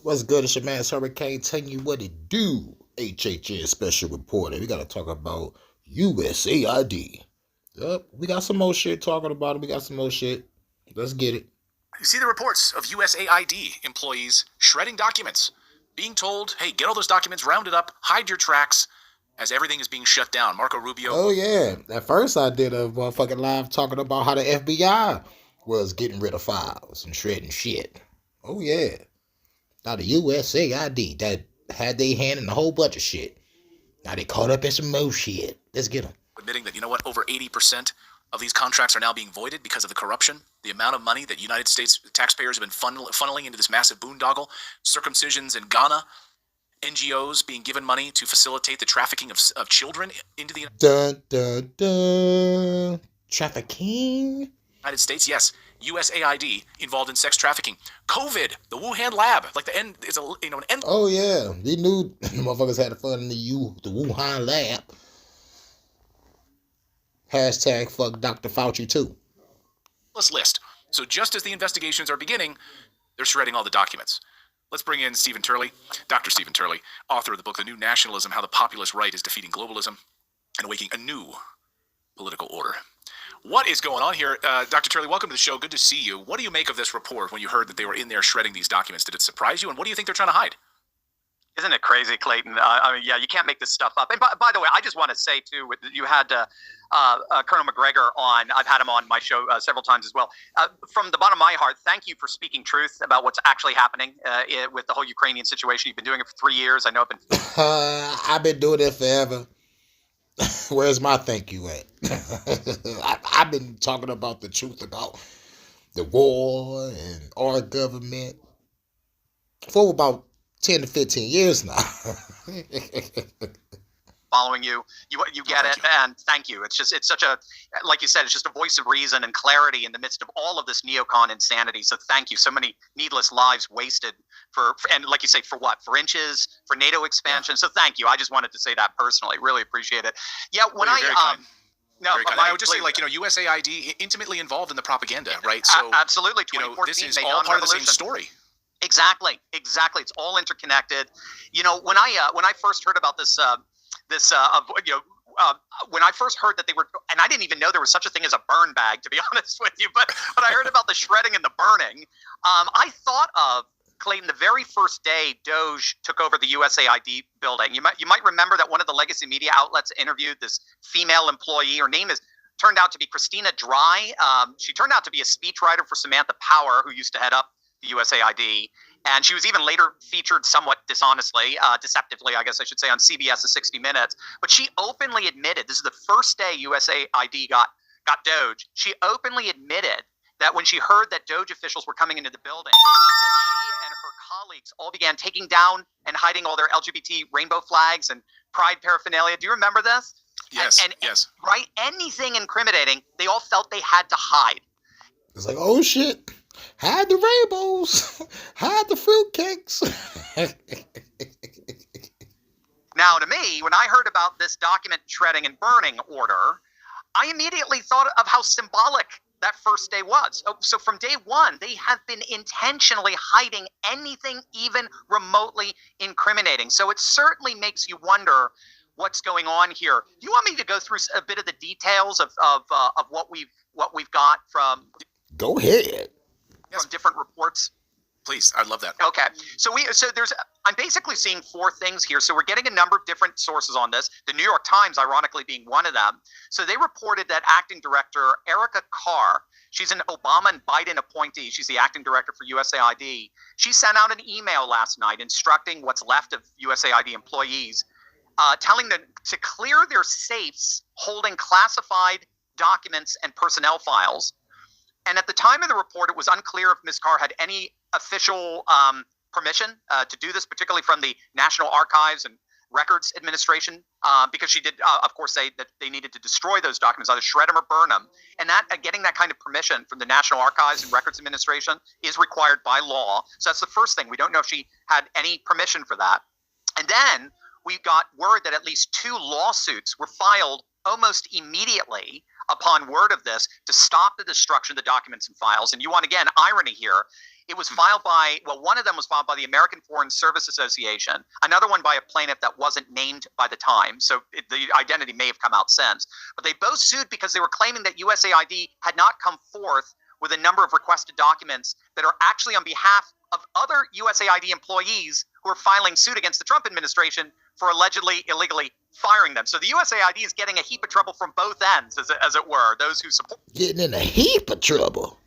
What's good? It's your man Hurricane telling you what it do. HHN Special Reporter. We gotta talk about USAID. Yup, we got some more shit talking about it. We got some more shit. Let's get it. You see the reports of USAID employees shredding documents, being told, hey, get all those documents rounded up, hide your tracks, as everything is being shut down. Marco Rubio. Oh yeah. At first I did a motherfucking live talking about how the FBI was getting rid of files and shredding shit. Oh yeah. Now the USAID that had their hand in a whole bunch of shit. Now they caught up in some more shit. Let's get them. Admitting that, over 80% of these contracts are now being voided because of the corruption, the amount of money that United States taxpayers have been funneling into this massive boondoggle, circumcisions in Ghana, NGOs being given money to facilitate the trafficking of children into the Dun, dun, dun. Trafficking? United States. Yes, USAID involved in sex trafficking. COVID, the Wuhan lab, like the end is an end. Oh yeah, they knew the motherfuckers had fun in the Wuhan lab. Hashtag fuck Dr. Fauci too. List. So just as the investigations are beginning, they're shredding all the documents. Let's bring in Stephen Turley, Dr. Stephen Turley, author of the book The New Nationalism: How the Populist Right is Defeating Globalism and Awakening a New Political Order. What is going on here? Dr. Turley, welcome to the show. Good to see you. What do you make of this report when you heard that they were in there shredding these documents? Did it surprise you? And what do you think they're trying to hide? Isn't it crazy, Clayton? You can't make this stuff up. And by the way, I just want to say, too, you had Colonel McGregor on. I've had him on my show several times as well. From the bottom of my heart, thank you for speaking truth about what's actually happening with the whole Ukrainian situation. You've been doing it for 3 years. I know I've been doing it forever. Where's my thank you at? I've been talking about the truth about the war and our government for about 10 to 15 years now. following you get it, and thank you. It's such a, like you said, it's just a voice of reason and clarity in the midst of all of this neocon insanity. So thank you. So many needless lives wasted for and like you say, for what? For inches, for NATO expansion. Yeah. So thank you. I just wanted to say that personally. Really appreciate it. Yeah, when I would just say, USAID intimately involved in the propaganda, right? So absolutely. This is all part of the same story. Exactly. It's all interconnected. When I first heard about this. When I first heard that they were, and I didn't even know there was such a thing as a burn bag, to be honest with you, but I heard about the shredding and the burning, I thought of, Clayton, the very first day Doge took over the USAID building. You might remember that one of the legacy media outlets interviewed this female employee. Her name turned out to be Christina Dry. She turned out to be a speechwriter for Samantha Power, who used to head up the USAID. And she was even later featured somewhat deceptively, I guess I should say, on CBS's 60 Minutes. But she openly admitted, this is the first day USAID got Doge, she openly admitted that when she heard that Doge officials were coming into the building, that she and her colleagues all began taking down and hiding all their LGBT rainbow flags and pride paraphernalia. Do you remember this? Yes, yes. Right? Anything incriminating, they all felt they had to hide. It's like, oh shit. Hide the rainbows. Hide the fruitcakes. Now, to me, when I heard about this document shredding and burning order, I immediately thought of how symbolic that first day was. So from day one, they have been intentionally hiding anything even remotely incriminating. So it certainly makes you wonder what's going on here. Do you want me to go through a bit of the details of what we've got from? Go ahead. From different reports? Please, I'd love that. Okay. I'm basically seeing four things here. So we're getting a number of different sources on this. The New York Times, ironically, being one of them. So they reported that acting director Erica Carr, she's an Obama and Biden appointee. She's the acting director for USAID. She sent out an email last night instructing what's left of USAID employees, telling them to clear their safes holding classified documents and personnel files. And at the time of the report, it was unclear if Ms. Carr had any official permission to do this, particularly from the National Archives and Records Administration, because she did, of course, say that they needed to destroy those documents, either shred them or burn them. And that getting that kind of permission from the National Archives and Records Administration is required by law. So that's the first thing. We don't know if she had any permission for that. And then we got word that at least 2 lawsuits were filed almost immediately upon word of this to stop the destruction of the documents and files. And you want, again, irony here. It was filed by, well, one of them was filed by the American Foreign Service Association, another one by a plaintiff that wasn't named by the time, so the identity may have come out since. But they both sued because they were claiming that USAID had not come forth with a number of requested documents that are actually on behalf of other USAID employees who are filing suit against the Trump administration for allegedly illegally firing them. So the USAID is getting a heap of trouble from both ends, as it were, those who support. Getting in a heap of trouble.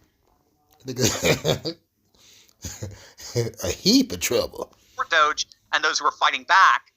A heap of trouble. Doge and those who are fighting back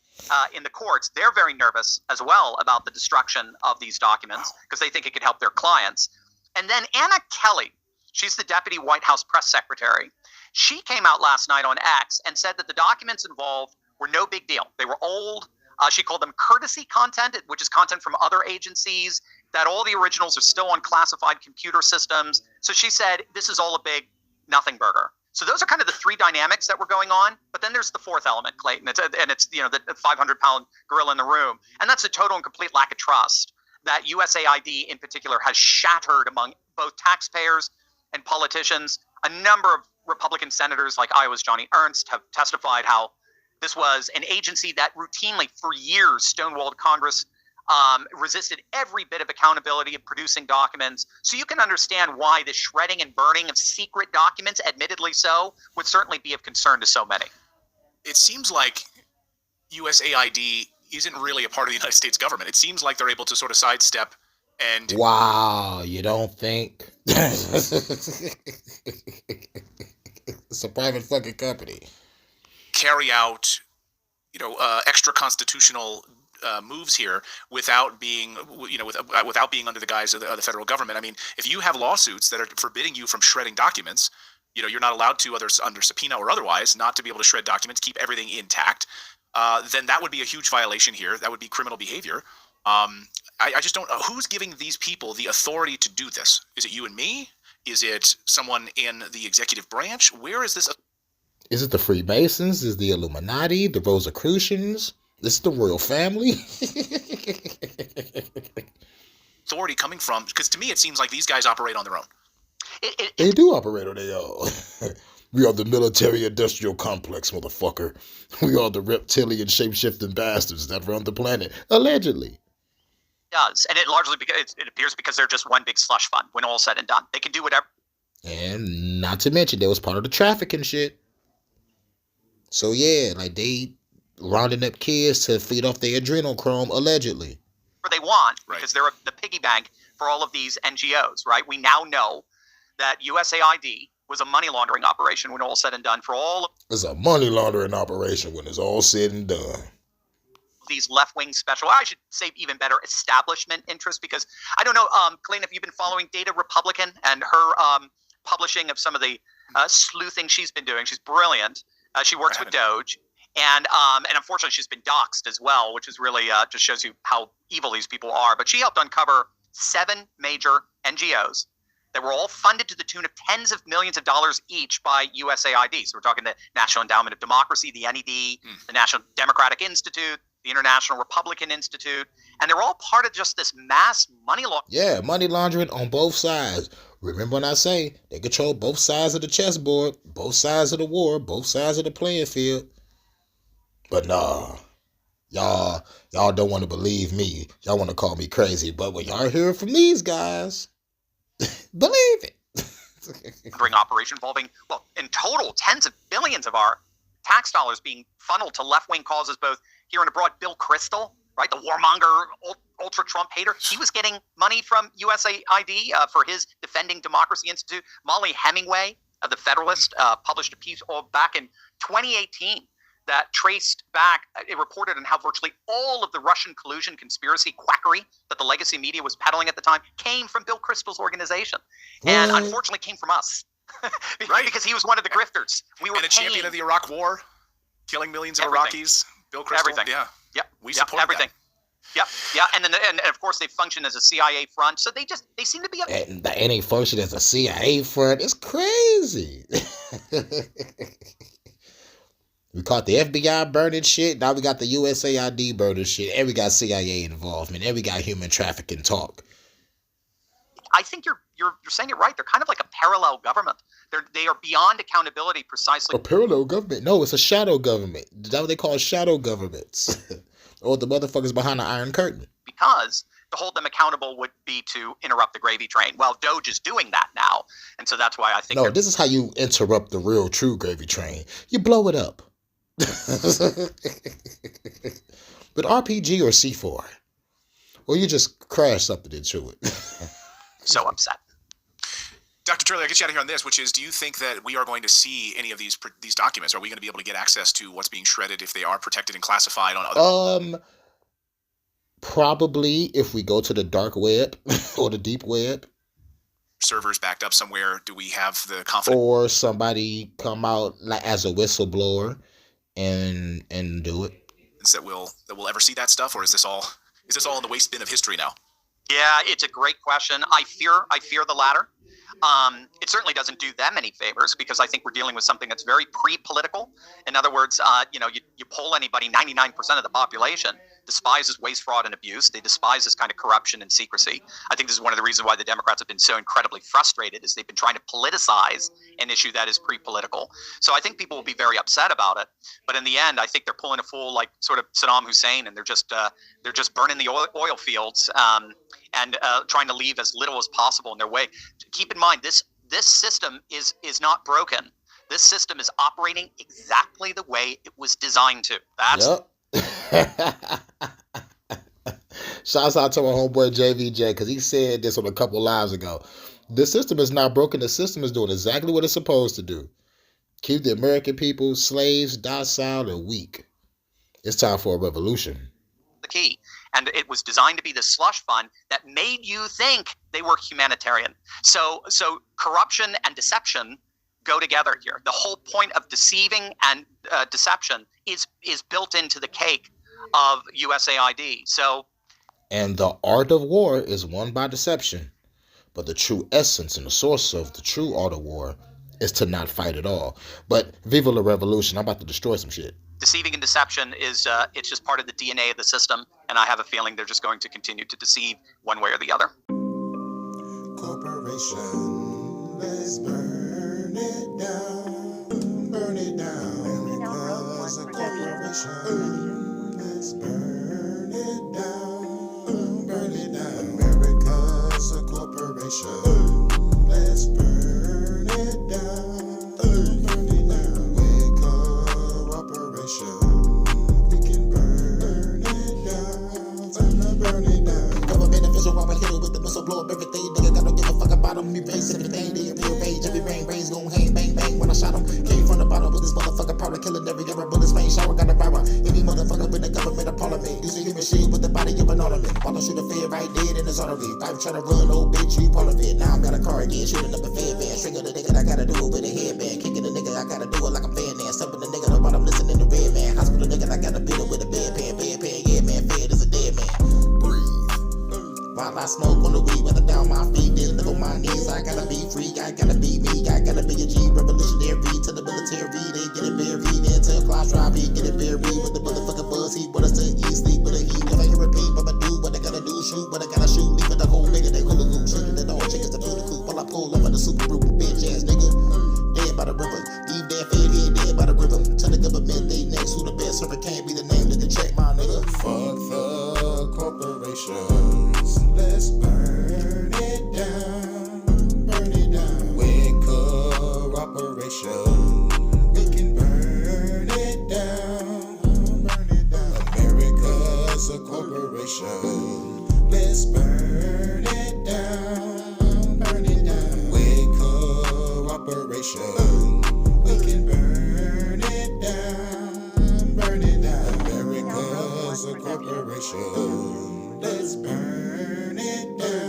in the courts, they're very nervous as well about the destruction of these documents because they think it could help their clients. And then Anna Kelly, she's the deputy White House press secretary. She came out last night on X and said that the documents involved were no big deal. They were old. She called them courtesy content, which is content from other agencies, that all the originals are still on classified computer systems. So she said, this is all a big nothing burger. So those are kind of the three dynamics that were going on. But then there's the fourth element, Clayton, it's the 500-pound gorilla in the room. And that's a total and complete lack of trust that USAID in particular has shattered among both taxpayers and politicians. A number of Republican senators like Iowa's Johnny Ernst have testified how this was an agency that routinely for years stonewalled Congress, resisted every bit of accountability of producing documents. So you can understand why the shredding and burning of secret documents, admittedly so, would certainly be of concern to so many. It seems like USAID isn't really a part of the United States government. It seems like they're able to sort of sidestep and... Wow, you don't think? It's a private fucking company. Carry out, extra constitutional moves here without being, without being under the guise of the federal government. I mean, if you have lawsuits that are forbidding you from shredding documents, you're not allowed to, others under subpoena or otherwise, not to be able to shred documents, keep everything intact, then that would be a huge violation here. That would be criminal behavior. I just don't know who's giving these people the authority to do this. Is it you and me? Is it someone in the executive branch? Where is this? Is it the Freemasons? Is it the Illuminati? The Rosicrucians? This is the royal family? Authority coming from? Because to me, it seems like these guys operate on their own. They do operate on their own. We are the military-industrial complex, motherfucker. We are the reptilian shape-shifting bastards that run the planet, allegedly. Does, and it largely because it appears because they're just one big slush fund when all's said and done. They can do whatever. And not to mention, they was part of the trafficking shit. So yeah, like they rounding up kids to feed off their adrenochrome, allegedly. They want, right, because they're the piggy bank for all of these NGOs, right? We now know that USAID was a money laundering operation when all said and done for all of... It's a money laundering operation when it's all said and done. These left-wing special, I should say even better, establishment interests, because I don't know, Clayton, if you've been following Data Republican and her publishing of some of the sleuthing she's been doing. She's brilliant. She works with Doge. And unfortunately, she's been doxxed as well, which is really just shows you how evil these people are. But she helped uncover 7 major NGOs that were all funded to the tune of tens of millions of dollars each by USAID. So we're talking the National Endowment of Democracy, the NED, the National Democratic Institute, the International Republican Institute, and they're all part of just this mass money laundering. Yeah, money laundering on both sides. Remember when I say they control both sides of the chessboard, both sides of the war, both sides of the playing field. But nah, y'all don't want to believe me. Y'all want to call me crazy. But when y'all hear from these guys, believe it. Operation involving, well, in total, tens of billions of our tax dollars being funneled to left-wing causes both here and abroad. Bill Kristol, right, the warmonger, ultra-Trump hater, he was getting money from USAID for his Defending Democracy Institute. Molly Hemingway of The Federalist published a piece back in 2018 that traced back, it reported on how virtually all of the Russian collusion conspiracy quackery that the legacy media was peddling at the time came from Bill Kristol's organization. And unfortunately came from us. Right. Because he was one of the grifters. We were and a champion of the Iraq War, killing millions of everything. Iraqis. Bill Kristol. Everything. Yeah. Yep. We support everything. That. Yep. Yeah. And then and of course they function as a CIA front. So they seem to be and they function as a CIA front. It's crazy. We caught the FBI burning shit. Now we got the USAID burning shit. And we got CIA involvement. And we got human trafficking talk. I think you're you're saying it right. They're kind of like a parallel government. They are beyond accountability precisely. A parallel government? No, it's a shadow government. Is that what they call shadow governments? Or the motherfuckers behind the Iron Curtain? Because to hold them accountable would be to interrupt the gravy train. Well, Doge is doing that now, and so that's why I think. No, this is how you interrupt the real, true gravy train. You blow it up. But RPG or C4, or you just crash something into it. So upset. Dr. Turley, I'll get you out of here on this, which is, do you think that we are going to see any of these documents? Are we going to be able to get access to what's being shredded if they are protected and classified on other? Probably if we go to the dark web or the deep web. Servers backed up somewhere. Do we have the confidence? Or somebody come out like as a whistleblower and do it. That we'll ever see that stuff, or is this all in the waste bin of history now? Yeah, it's a great question. I fear the latter. It certainly doesn't do them any favors, because I think we're dealing with something that's very pre-political. In other words, you poll anybody, 99% of the population despises waste, fraud, and abuse. They despise this kind of corruption and secrecy. I think this is one of the reasons why the Democrats have been so incredibly frustrated, is they've been trying to politicize an issue that is pre-political. So I think people will be very upset about it. But in the end, I think they're pulling a fool like sort of Saddam Hussein, and they're just burning the oil fields and trying to leave as little as possible in their way. Keep in mind, this system is not broken. This system is operating exactly the way it was designed to. Yep. Shouts out to my homeboy JVJ, because he said this on a couple lives ago. The system is not broken. The system is doing exactly what it's supposed to do. Keep the American people slaves, docile, and weak. It's time for a revolution. The key. And it was designed to be the slush fund that made you think they were humanitarian. So corruption and deception go together here. The whole point of deceiving and deception is built into the cake of USAID. And the art of war is won by deception. But the true essence and the source of the true art of war is to not fight at all. But viva la revolution. I'm about to destroy some shit. Deceiving and deception is it's just part of the DNA of the system, and I have a feeling they're just going to continue to deceive one way or the other. Corporation, let's burn it down, burn it down. America's a corporation, let's burn it down, burn it down. America's a corporation, let's burn it down. We can burn it down, burn it down. Government official, while I hit it with the whistle, blow up everything. Nigga, gotta give a fuck about them. Me race everything, they appear rage. Every brains gon' hang, bang, bang. When I shot him, came from the bottom with this motherfucker, probably killing every other bullets, rain shower, got a power. Any motherfucker in the government or parliament, using human shit with the body of an ornament. While I shoot a fed right dead in his artery. Pipe trying to run, old bitch, you part of it. Now I'm got a car again, shooting up a fed van. Stringing the nigga, I gotta do it with a headband. Kicking the nigga, I gotta do it like I'm fan man. Stumping the nigga, the bottom, listening to red man. Hospital nigga, I gotta beat it with a bedpan, yeah man, fed is a dead man. Breathe. While I smoke on the weed, whether down my feet, then live on my knees. I gotta be free, I gotta be me, I gotta be a G, revolutionary to the military. They get it buried into a class drive, get it buried with the motherfucking buzz. He want us to eat, sleep with a heat. If I hear a beat, I'ma do what I gotta do, shoot what I gotta shoot, leave it the whole nigga, they hula loop, shooting at all chickens to food the coop. While I pull up on the Subaru, bitch ass nigga, dead by the river, leave that fed head dead by the river. Tell the government they next, who the best server can't be the name that they check my nigga. Fuck the corporations, let's burn it down, burn it down. With cooperation, we can burn it down, burn it down. America's a corporation, let's burn it down, burn it down. With cooperation, we can burn it down, burn it down. America's a corporation, let's burn it down.